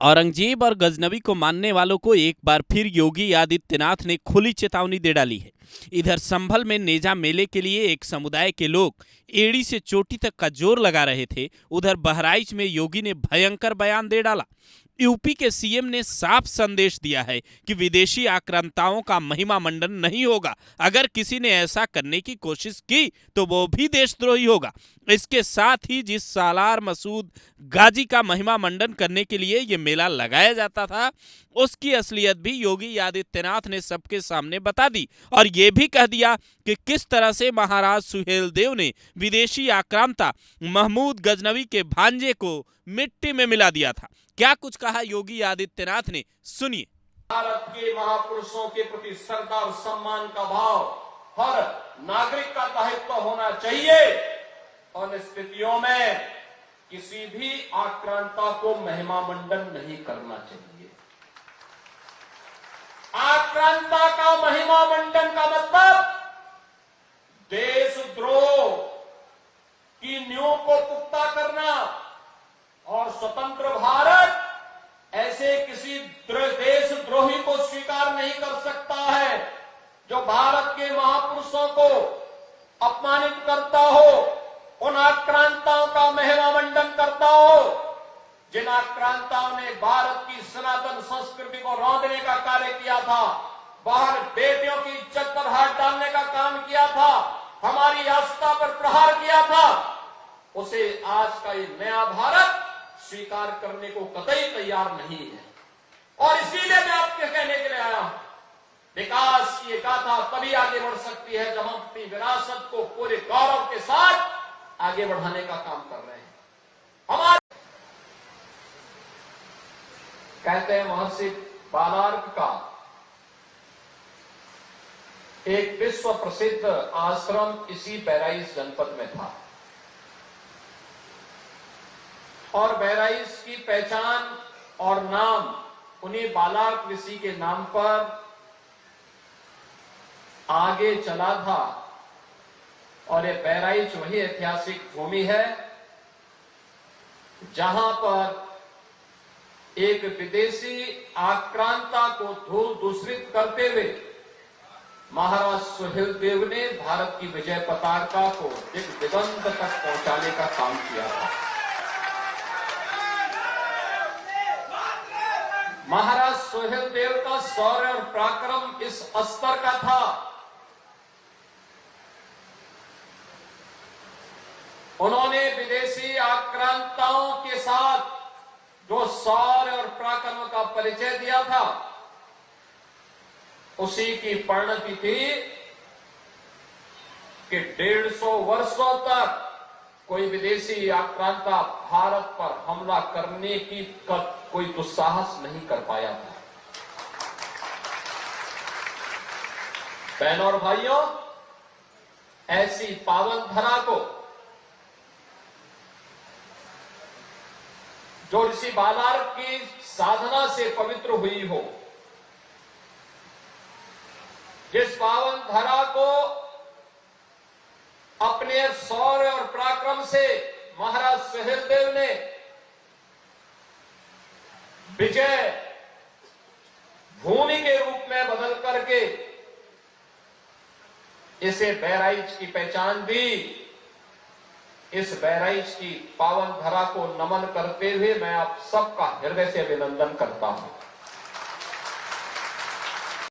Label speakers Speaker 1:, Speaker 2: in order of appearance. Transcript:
Speaker 1: औरंगजेब और गजनवी को मानने वालों को एक बार फिर योगी आदित्यनाथ ने खुली चेतावनी दे डाली है। इधर संभल में नेजा मेले के लिए एक समुदाय के लोग एड़ी से चोटी तक का जोर लगा रहे थे, उधर बहराइच में योगी ने भयंकर बयान दे डाला। यूपी के सीएम ने साफ संदेश दिया है कि विदेशी आक्रांताओं का महिमा मंडन नहीं होगा। अगर किसी ने ऐसा करने की कोशिश की तो वो भी देशद्रोही होगा। इसके साथ ही जिस सालार मसूद गाजी का महिमा मंडन करने के लिए ये मेला लगाया जाता था, उसकी असलियत भी योगी आदित्यनाथ ने सबके सामने बता दी और ये भी कह दिया कि किस तरह से महाराज सुहेलदेव ने विदेशी आक्रांता महमूद गजनवी के भांजे को मिट्टी में मिला दिया था। क्या कुछ कहा योगी आदित्यनाथ ने, सुनिए।
Speaker 2: भारत के महापुरुषों के प्रति श्रद्धा और सम्मान का भाव हर नागरिक का दायित्व होना चाहिए और स्थितियों में किसी भी आक्रांता को महिमा मंडन नहीं करना चाहिए। आक्रांता का महिमा मंडन का मतलब देशद्रोह की नींव को पुख्ता करना और स्वतंत्र भारत ऐसे किसी देशद्रोही को स्वीकार नहीं कर सकता है जो भारत के महापुरुषों को अपमानित करता हो, उन आक्रांताओं का महिमा मंडन करता हो जिन आक्रांताओं ने भारत की सनातन संस्कृति को रौंदने का कार्य किया था, बाहर बेटियों की इज्जत पर हाथ डालने का काम किया था, हमारी आस्था पर प्रहार किया था, उसे आज का ये नया भारत स्वीकार करने को कतई तैयार नहीं है। और इसीलिए मैं आपके कहने के लिए आया हूं, विकास की गाथा तभी आगे बढ़ सकती है जब हम अपनी विरासत को पूरे गौरव के साथ आगे बढ़ाने का काम कर रहे हैं। हमारे कहते हैं महर्षि बालार्क का एक विश्व प्रसिद्ध आश्रम इसी बहराइच जनपद में था और बहराइच की पहचान और नाम उन्हीं बालार्क ऋषि के नाम पर आगे चला था। और ये बहराइच वही ऐतिहासिक भूमि है जहां पर एक विदेशी आक्रांता को धूल दूषित करते हुए महाराज सुहेलदेव ने भारत की विजय पताका को दिगंत तक पहुंचाने का काम किया था। महाराज सुहेलदेव का शौर्य और पराक्रम इस स्तर का था, उन्होंने विदेशी आक्रांताओं के साथ जो शौर्य और पराक्रम का परिचय दिया था, उसी की परिणति थी कि 150 वर्षों तक कोई विदेशी आक्रांता भारत पर हमला करने की कोई दुस्साहस नहीं कर पाया था। बहनों और भाइयों, ऐसी पावन धरा को जो ऋषि बालार्क की साधना से पवित्र हुई हो, जिस पावन धरा को अपने शौर्य और पराक्रम से महाराज सुहेलदेव ने विजय भूमि के रूप में बदल करके इसे बहराइच की पहचान दी, इस बहराइच की पावन धरा को नमन करते हुए मैं आप सबका हृदय से अभिनंदन करता हूं।